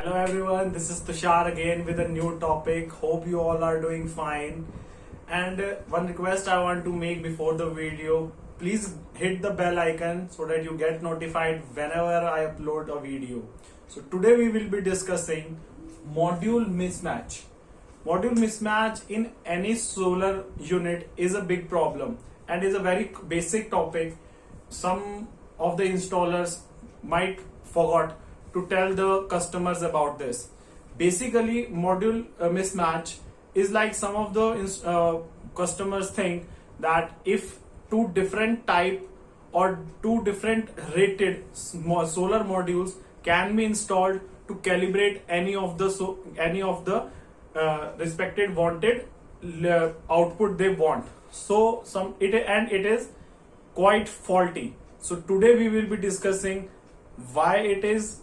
Hello everyone, this is Tushar again with a new topic. Hope you all are doing fine. And one request I want to make before the video, please hit the bell icon so that you get notified whenever I upload a video. So today we will be discussing module mismatch. Module mismatch in any solar unit is a big problem and is a very basic topic. Some of the installers might forgot to tell the customers about this. Basically, module mismatch is like some of the customers think that if two different type or two different rated solar modules can be installed to calibrate any of the respected wanted output they want. So it is quite faulty. So today we will be discussing why it is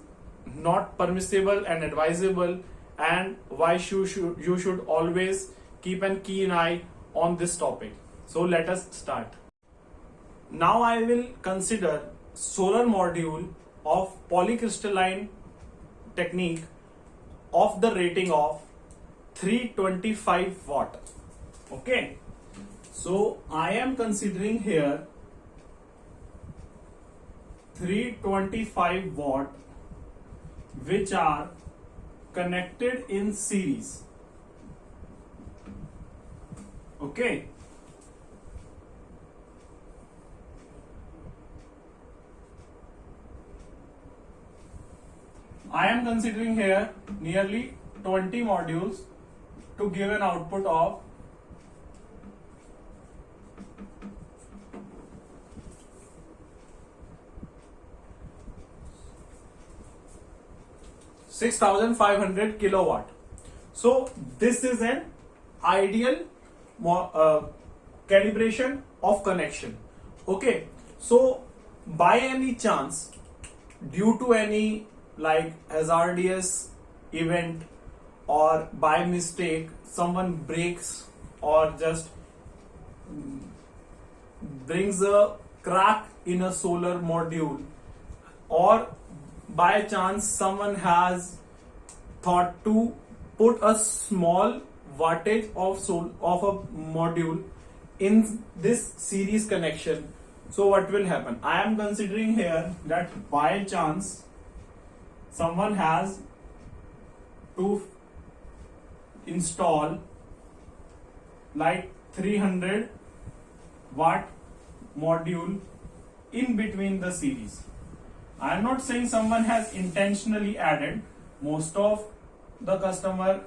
not permissible and advisable, and why you should always keep an keen eye on this topic. So let us start. Now I will consider solar module of polycrystalline technique of the rating of 325 watt. Okay, so I am considering here 325 watt which are connected in series. Okay, I am considering here nearly 20 modules to give an output of 6,500 kilowatt. So this is an ideal calibration of connection. Okay, so by any chance, due to any like hazardous event or by mistake someone breaks or just brings a crack in a solar module, or by chance someone has thought to put a small wattage of a module in this series connection, so what will happen? I am considering here that by chance someone has to install like 300 watt module in between the series. I am not saying someone has intentionally added. Most of the customer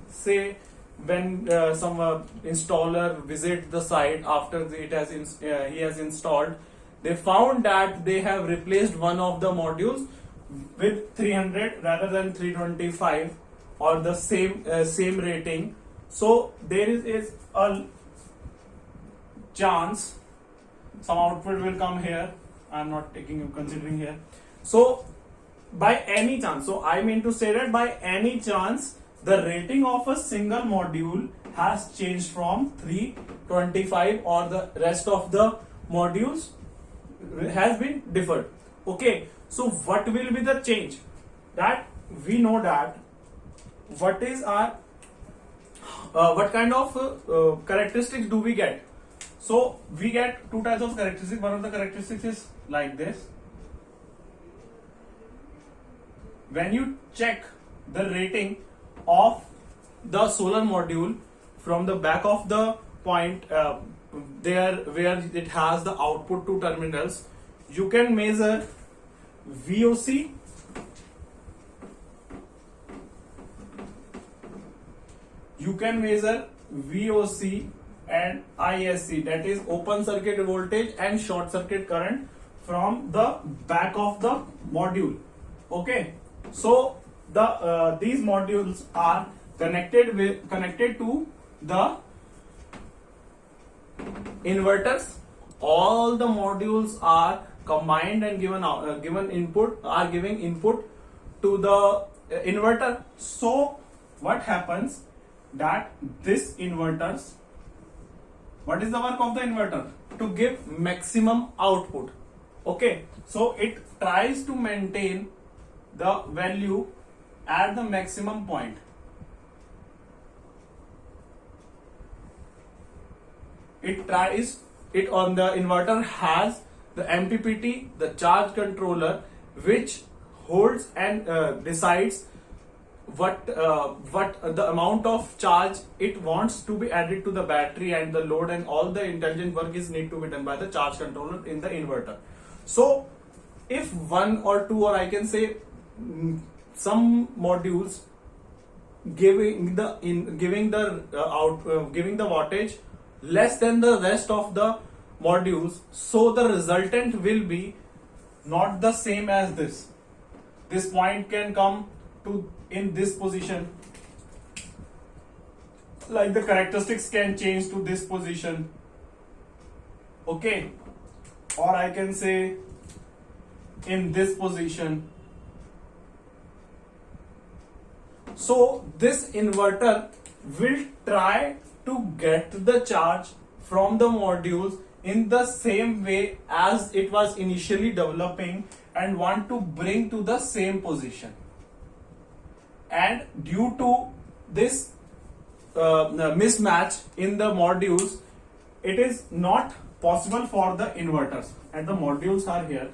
say when some installer visit the site after he has installed, they found that they have replaced one of the modules with 300 rather than 325 or the same rating. So there is a chance some output will come here. I am not considering here. So by any chance, so I mean to say that by any chance the rating of a single module has changed from 325 or the rest of the modules has been differed. Okay, so what will be the change? That we know that what is our what kind of characteristics do we get? So we get two types of characteristics. One of the characteristics is like this. When you check the rating of the solar module from the back of the point there where it has the output to terminals, you can measure VOC, and ISC, that is open circuit voltage and short circuit current from the back of the module. Okay, so the these modules are connected to the inverters. All the modules are combined and giving input to the inverter. So what happens that this inverters, what is the work of the inverter? To give maximum output. Okay, so it tries to maintain the value at the maximum point. It on the inverter has the MPPT, the charge controller, which holds and decides what the amount of charge it wants to be added to the battery and the load, and all the intelligent work is need to be done by the charge controller in the inverter. So if one or two, or I can say some modules giving the wattage less than the rest of the modules, so the resultant will be not the same as this. This point can come to in this position, like the characteristics can change to this position, okay, or I can say in this position. So this inverter will try to get the charge from the modules in the same way as it was initially developing and want to bring to the same position. And due to this mismatch in the modules, it is not possible for the inverters. And the modules are here.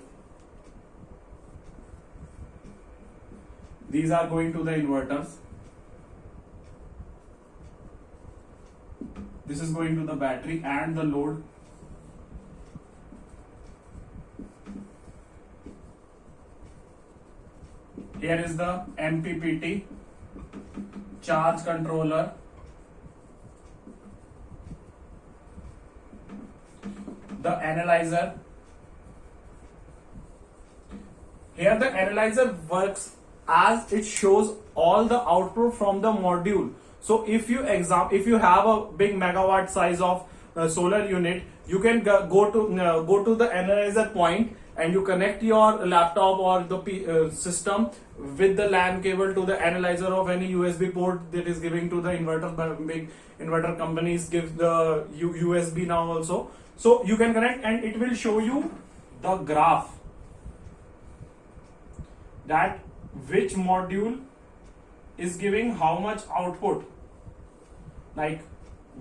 These are going to the inverters. This is going to the battery and the load. Here is the MPPT, charge controller, the analyzer. Here the analyzer works as it shows all the output from the module. So if you have a big megawatt size of solar unit, you can go to the analyzer point and you connect your laptop or the system with the LAN cable to the analyzer of any USB port that is giving to the inverter. Big inverter companies give the USB now also. So you can connect and it will show you the graph that which module is giving how much output, like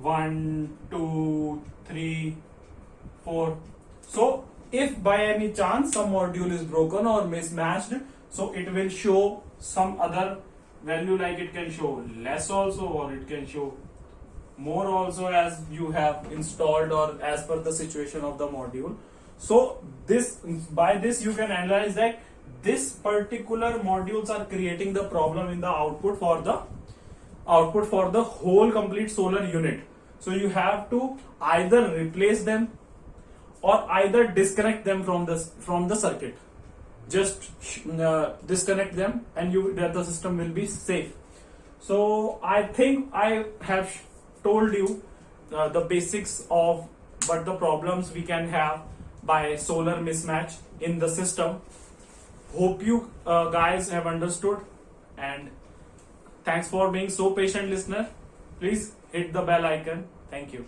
1, 2, 3, 4. So if by any chance some module is broken or mismatched, so it will show some other value, like it can show less also, or it can show more also, as you have installed or as per the situation of the module. So by this you can analyze that this particular modules are creating the problem in the output for the whole complete solar unit. So you have to either replace them or either disconnect them from the circuit. Just disconnect them and the system will be safe. So I think I have told you the basics of what the problems we can have by solar mismatch in the system. Hope you guys have understood, and thanks for being so patient listener. Please hit the bell icon. Thank you.